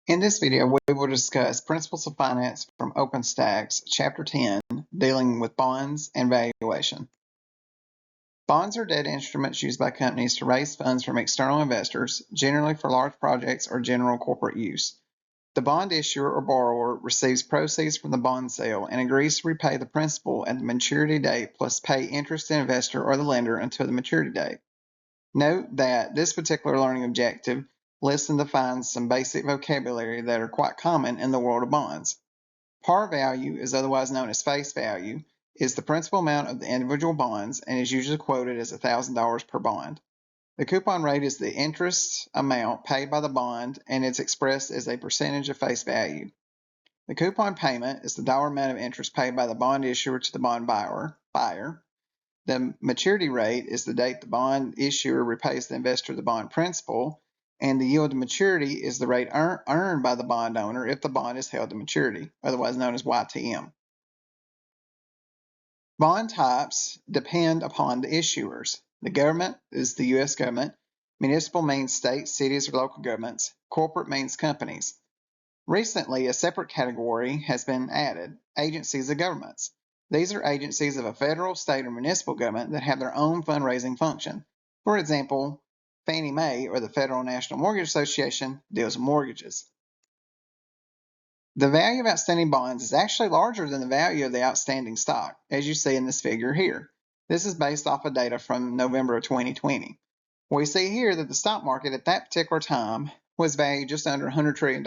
In this video, we will discuss Principles of Finance from Openstax, Chapter 10, dealing with bonds and valuation. Bonds are debt instruments used by companies to raise funds from external investors, generally for large projects or general corporate use. The bond issuer or borrower receives proceeds from the bond sale and agrees to repay the principal at the maturity date plus pay interest to the investor or the lender until the maturity date. Note that this particular learning objective lists and defines some basic vocabulary that are quite common in the world of bonds. Par value is otherwise known as face value, is the principal amount of the individual bonds and is usually quoted as $1,000 per bond. The coupon rate is the interest amount paid by the bond and it's expressed as a percentage of face value. The coupon payment is the dollar amount of interest paid by the bond issuer to the bond buyer. The maturity rate is the date the bond issuer repays the investor the bond principal, and the yield to maturity is the rate earned by the bond owner if the bond is held to maturity, otherwise known as YTM. Bond types depend upon the issuers. The government is the U.S. government, municipal means states, cities, or local governments, corporate means companies. Recently, a separate category has been added, agencies of governments. These are agencies of a federal, state, or municipal government that have their own fundraising function. For example, Fannie Mae, or the Federal National Mortgage Association, deals with mortgages. The value of outstanding bonds is actually larger than the value of the outstanding stock, as you see in this figure here. This is based off of data from November of 2020. We see here that the stock market at that particular time was valued just under $100 trillion,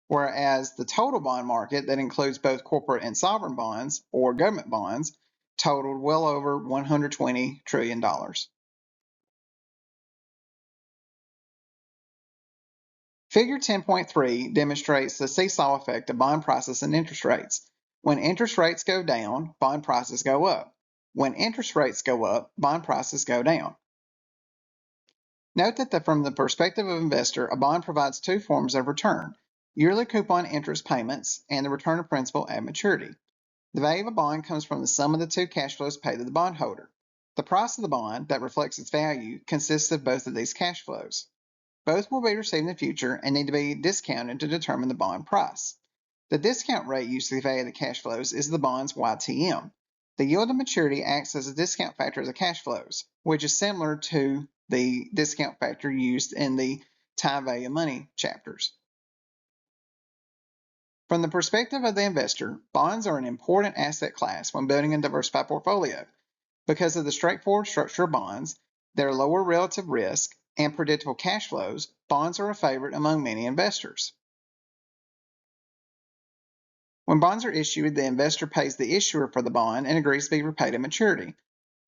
whereas the total bond market that includes both corporate and sovereign bonds or government bonds totaled well over $120 trillion. Figure 10.3 demonstrates the seesaw effect of bond prices and interest rates. When interest rates go down, bond prices go up. When interest rates go up, bond prices go down. Note that from the perspective of an investor, a bond provides two forms of return: yearly coupon interest payments and the return of principal at maturity. The value of a bond comes from the sum of the two cash flows paid to the bondholder. The price of the bond that reflects its value consists of both of these cash flows. Both will be received in the future and need to be discounted to determine the bond price. The discount rate used to value the cash flows is the bond's YTM. The yield to maturity acts as a discount factor of the cash flows, which is similar to the discount factor used in the time value of money chapters. From the perspective of the investor, bonds are an important asset class when building a diversified portfolio. Because of the straightforward structure of bonds, their lower relative risk, and predictable cash flows, bonds are a favorite among many investors. When bonds are issued, the investor pays the issuer for the bond and agrees to be repaid at maturity.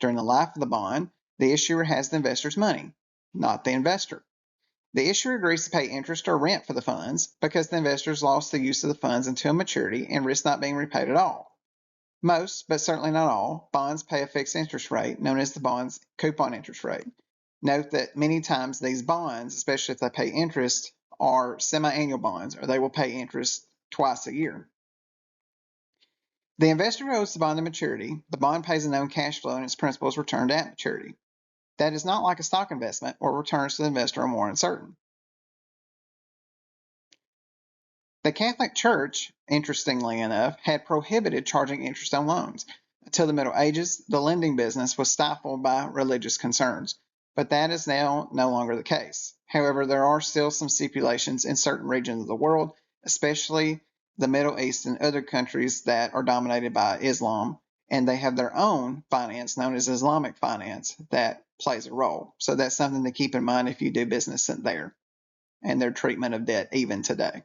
During the life of the bond, the issuer has the investor's money, not the investor. The issuer agrees to pay interest or rent for the funds because the investor has lost the use of the funds until maturity and risks not being repaid at all. Most, but certainly not all, bonds pay a fixed interest rate known as the bond's coupon interest rate. Note that many times these bonds, especially if they pay interest, are semi-annual bonds, or they will pay interest twice a year. The investor owes the bond to maturity. The bond pays a known cash flow and its principal is returned at maturity. That is not like a stock investment where returns to the investor are more uncertain. The Catholic Church, interestingly enough, had prohibited charging interest on loans. Until the Middle Ages, the lending business was stifled by religious concerns, but that is now no longer the case. However, there are still some stipulations in certain regions of the world, especially the Middle East and other countries that are dominated by Islam, and they have their own finance known as Islamic finance that plays a role. So that's something to keep in mind if you do business in there and their treatment of debt even today.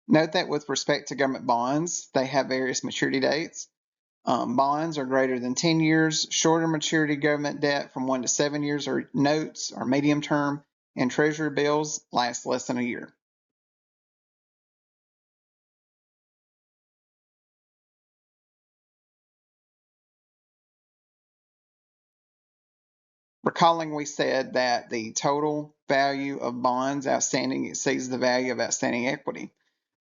Note that with respect to government bonds, they have various maturity dates. Bonds are greater than 10 years, shorter maturity government debt from 1 to 7 years, or notes are medium term, and treasury bills last less than a year. Recalling we said that the total value of bonds outstanding exceeds the value of outstanding equity.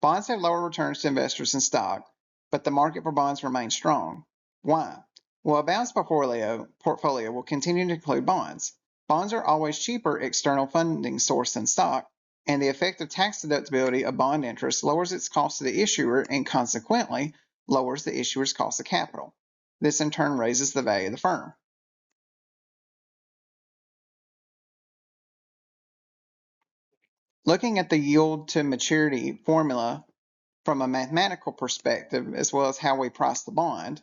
Bonds have lower returns to investors than stock, but the market for bonds remains strong. Why? Well, a balanced portfolio will continue to include bonds. Bonds are always cheaper external funding source than stock, and the effective tax deductibility of bond interest lowers its cost to the issuer and consequently lowers the issuer's cost of capital. This in turn raises the value of the firm. Looking at the yield to maturity formula from a mathematical perspective, as well as how we price the bond,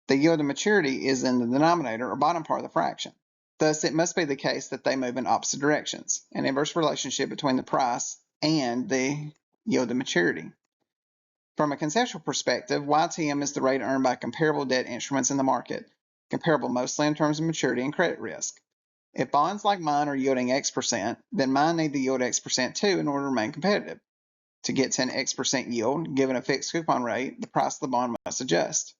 the yield to maturity is in the denominator or bottom part of the fraction. Thus, it must be the case that they move in opposite directions, an inverse relationship between the price and the yield to maturity. From a conceptual perspective, YTM is the rate earned by comparable debt instruments in the market, comparable mostly in terms of maturity and credit risk. If bonds like mine are yielding X%, then mine need to yield X% too in order to remain competitive. To get to an X% yield, given a fixed coupon rate, the price of the bond must adjust.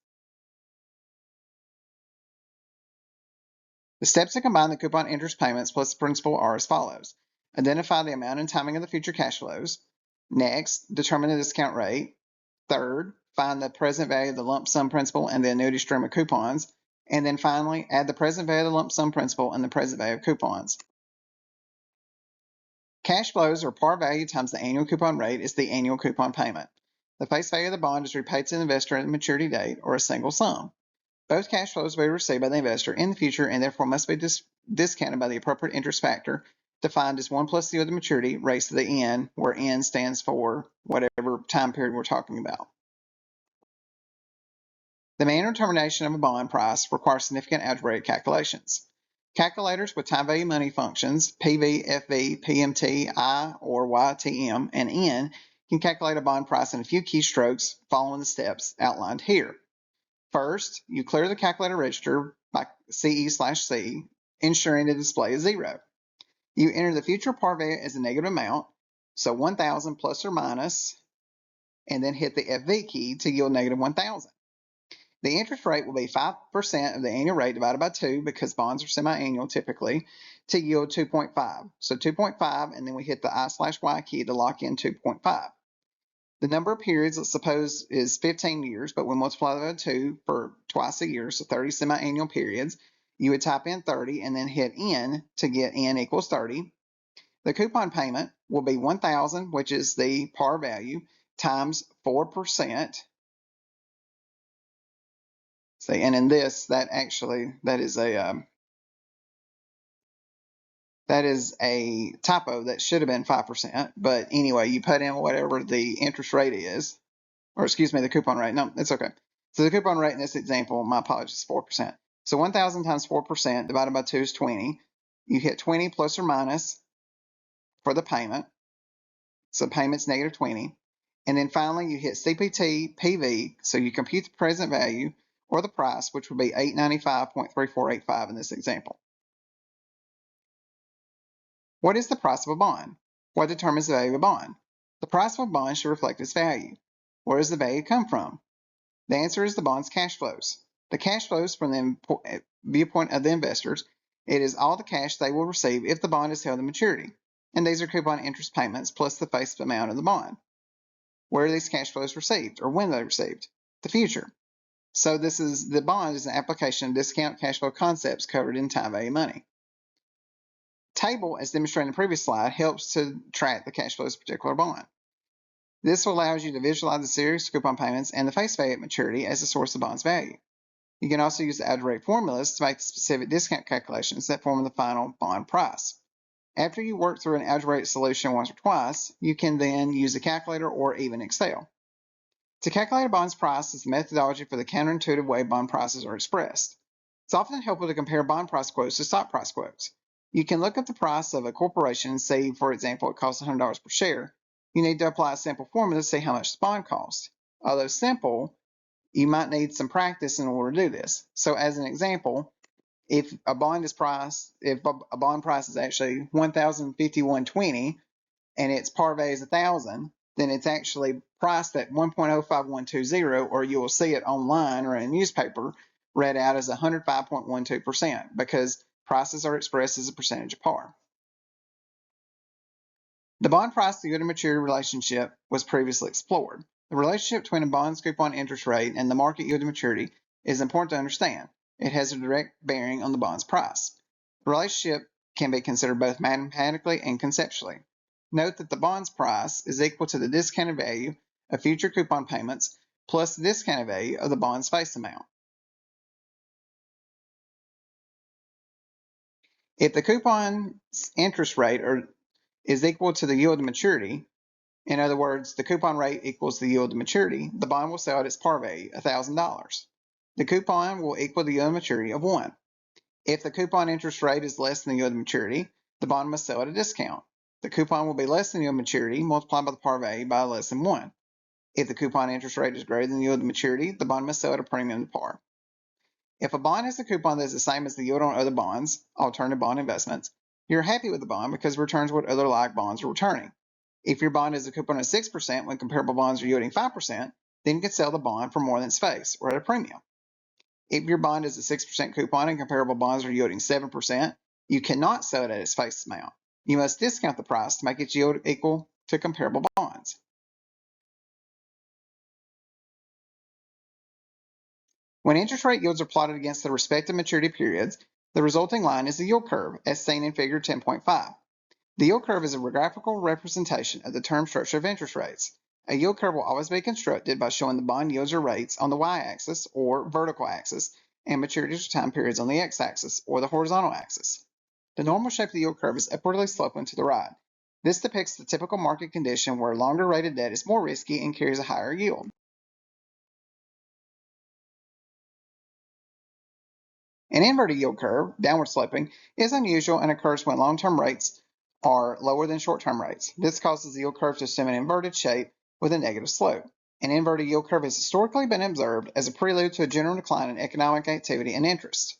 The steps to combine the coupon interest payments plus the principal are as follows. Identify the amount and timing of the future cash flows. Next, determine the discount rate. Third, find the present value of the lump sum principal and the annuity stream of coupons. And then finally, add the present value of the lump sum principal and the present value of coupons. Cash flows, or par value times the annual coupon rate, is the annual coupon payment. The face value of the bond is repaid to the investor at the maturity date, or a single sum. Both cash flows will be received by the investor in the future and therefore must be discounted by the appropriate interest factor, defined as 1 plus the yield to maturity raised to the n, where n stands for whatever time period we're talking about. The manner of determination of a bond price requires significant algebraic calculations. Calculators with time value money functions, PV, FV, PMT, I, or YTM, and N can calculate a bond price in a few keystrokes following the steps outlined here. First, you clear the calculator register by CE/C, ensuring the display is 0. You enter the future par value as a negative amount, so 1,000 plus or minus, and then hit the FV key to yield negative 1,000. The interest rate will be 5% of the annual rate divided by 2, because bonds are semi-annual typically, to yield 2.5. So 2.5, and then we hit the I/Y key to lock in 2.5. The number of periods, let's suppose, is 15 years, but we multiply that by 2 for twice a year, so 30 semi-annual periods. You would type in 30 and then hit N to get N equals 30. The coupon payment will be 1,000, which is the par value, times 4%. See, and in this, that is a typo. That should have been 5%, but anyway, you put in whatever the interest rate is, or excuse me, the coupon rate. No, it's okay. So the coupon rate in this example, my apologies, is 4%. So 1,000 times 4% divided by 2 is 20. You hit 20 plus or minus for the payment. So payment's negative 20. And then finally, you hit CPT PV, so you compute the present value or the price, which would be $895.3485 in this example. What is the price of a bond? What determines the value of a bond? The price of a bond should reflect its value. Where does the value come from? The answer is the bond's cash flows. The cash flows from the viewpoint of the investors, it is all the cash they will receive if the bond is held to maturity. And these are coupon interest payments plus the face amount of the bond. Where are these cash flows received, or when are they received? The future. So the bond is an application of discount cash flow concepts covered in time value money. Table, as demonstrated in the previous slide, helps to track the cash flows of a particular bond. This allows you to visualize the series of coupon payments and the face value at maturity as the source of the bond's value. You can also use the algebraic formulas to make the specific discount calculations that form the final bond price. After you work through an algebraic solution once or twice, you can then use a calculator or even Excel. To calculate a bond's price is the methodology for the counterintuitive way bond prices are expressed. It's often helpful to compare bond price quotes to stock price quotes. You can look up the price of a corporation and see, for example, it costs $100 per share. You need to apply a simple formula to see how much the bond costs. Although simple, you might need some practice in order to do this. So as an example, if a bond price is actually $1,051.20 and its par value is $1,000, then it's actually priced at 1.05120, or you will see it online or in a newspaper read out as 105.12%, because prices are expressed as a percentage of par. The bond price to yield to maturity relationship was previously explored. The relationship between a bond's coupon interest rate and the market yield to maturity is important to understand. it has a direct bearing on the bond's price. The relationship can be considered both mathematically and conceptually. Note that the bond's price is equal to the discounted value of future coupon payments plus the discounted value of the bond's face amount. If the coupon's interest rate is equal to the yield to maturity, in other words, the coupon rate equals the yield to maturity, the bond will sell at its par value, $1,000. The coupon will equal the yield to maturity of 1. If the coupon interest rate is less than the yield to maturity, the bond must sell at a discount. The coupon will be less than the yield to maturity multiplied by the par value by less than 1. If the coupon interest rate is greater than the yield to maturity, the bond must sell at a premium to par. If a bond has a coupon that is the same as the yield on other bonds, alternative bond investments, you're happy with the bond because it returns what other like bonds are returning. If your bond has a coupon of 6% when comparable bonds are yielding 5%, then you can sell the bond for more than its face or at a premium. If your bond is a 6% coupon and comparable bonds are yielding 7%, you cannot sell it at its face amount. You must discount the price to make its yield equal to comparable bonds. When interest rate yields are plotted against the respective maturity periods, the resulting line is the yield curve, as seen in Figure 10.5. The yield curve is a graphical representation of the term structure of interest rates. A yield curve will always be constructed by showing the bond yields or rates on the y-axis, or vertical axis, and maturities or time periods on the x-axis, or the horizontal axis. The normal shape of the yield curve is upwardly sloping to the right. This depicts the typical market condition where longer rated debt is more risky and carries a higher yield. An inverted yield curve, downward sloping, is unusual and occurs when long-term rates are lower than short-term rates. This causes the yield curve to assume an inverted shape with a negative slope. An inverted yield curve has historically been observed as a prelude to a general decline in economic activity and interest.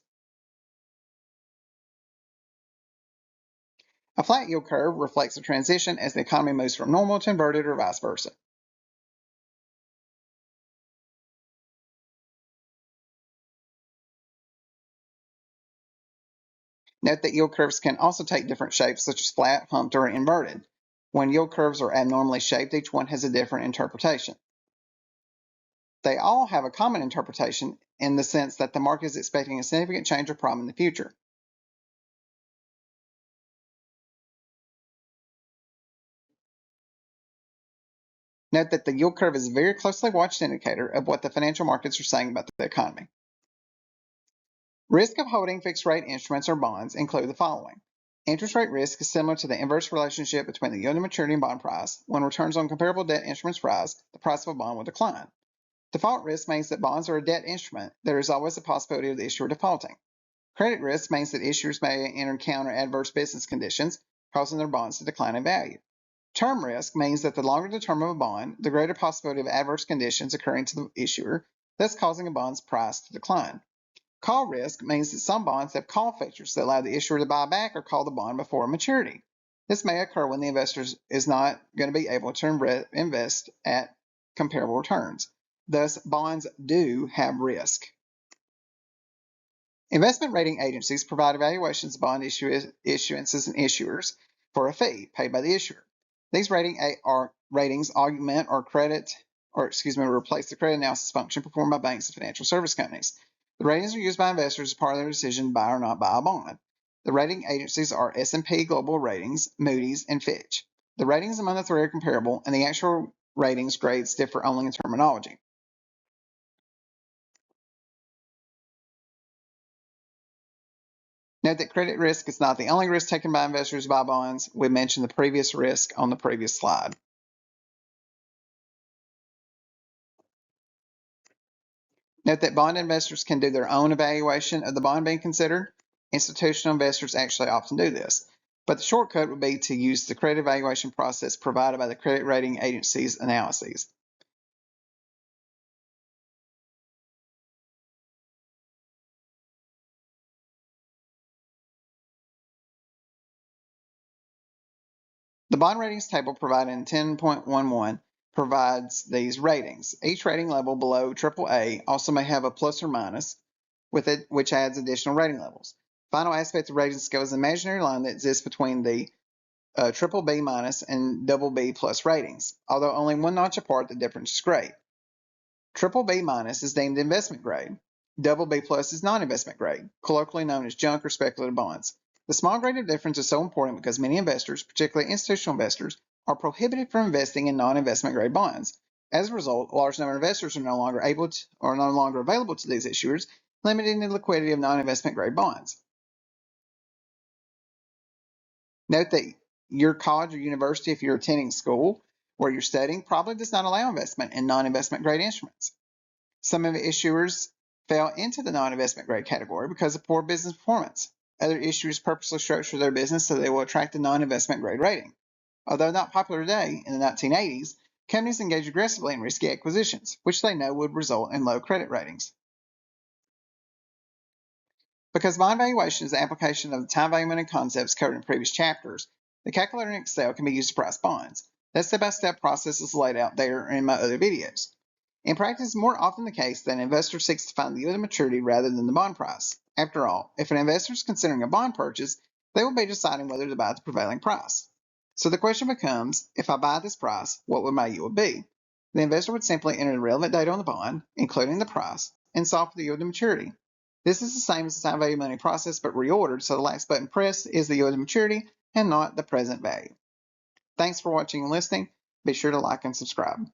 A flat yield curve reflects a transition as the economy moves from normal to inverted or vice versa. Note that yield curves can also take different shapes, such as flat, humped, or inverted. When yield curves are abnormally shaped, each one has a different interpretation. They all have a common interpretation in the sense that the market is expecting a significant change or problem in the future. Note that the yield curve is a very closely watched indicator of what the financial markets are saying about the economy. Risk of holding fixed rate instruments or bonds include the following. Interest rate risk is similar to the inverse relationship between the yield to maturity and bond price. When returns on comparable debt instruments rise, the price of a bond will decline. Default risk means that bonds are a debt instrument. There is always a possibility of the issuer defaulting. Credit risk means that issuers may encounter adverse business conditions, causing their bonds to decline in value. Term risk means that the longer the term of a bond, the greater possibility of adverse conditions occurring to the issuer, thus causing a bond's price to decline. Call risk means that some bonds have call features that allow the issuer to buy back or call the bond before maturity. This may occur when the investor is not going to be able to invest at comparable returns. Thus, bonds do have risk. Investment rating agencies provide evaluations of bond issuances and issuers for a fee paid by the issuer. These ratings augment or replace the credit analysis function performed by banks and financial service companies. The ratings are used by investors as part of their decision to buy or not buy a bond. The rating agencies are S&P Global Ratings, Moody's, and Fitch. The ratings among the three are comparable, and the actual ratings grades differ only in terminology. Note that credit risk is not the only risk taken by investors to buy bonds. We mentioned the previous risk on the previous slide. Note that bond investors can do their own evaluation of the bond being considered. Institutional investors actually often do this, but the shortcut would be to use the credit evaluation process provided by the credit rating agency's analyses. The bond ratings table provided in 10.11 provides these ratings. Each rating level below AAA also may have a plus or minus with it, which adds additional rating levels. Final aspect of rating scale is an imaginary line that exists between the triple B minus and double B plus ratings. Although only one notch apart, the difference is great. Triple B minus is deemed investment grade. Double B plus is non-investment grade, colloquially known as junk or speculative bonds. The small grade of difference is so important because many investors, particularly institutional investors, are prohibited from investing in non-investment grade bonds. As a result, a large number of investors are no longer available to these issuers, limiting the liquidity of non-investment grade bonds. Note that your college or university, if you're attending school where you're studying, probably does not allow investment in non-investment grade instruments. Some of the issuers fell into the non-investment grade category because of poor business performance. Other issuers purposely structure their business so they will attract a non-investment grade rating. Although not popular today, in the 1980s, companies engaged aggressively in risky acquisitions, which they know would result in low credit ratings. Because bond valuation is the application of the time value of money concepts covered in previous chapters, the calculator in Excel can be used to price bonds. That step-by-step process is laid out there in my other videos. In practice, it's more often the case that an investor seeks to find the yield of maturity rather than the bond price. After all, if an investor is considering a bond purchase, they will be deciding whether to buy at the prevailing price. So the question becomes, if I buy at this price, what would my yield be? The investor would simply enter the relevant data on the bond, including the price, and solve for the yield to maturity. This is the same as the time value of money process, but reordered, so the last button pressed is the yield to maturity and not the present value. Thanks for watching and listening. Be sure to like and subscribe.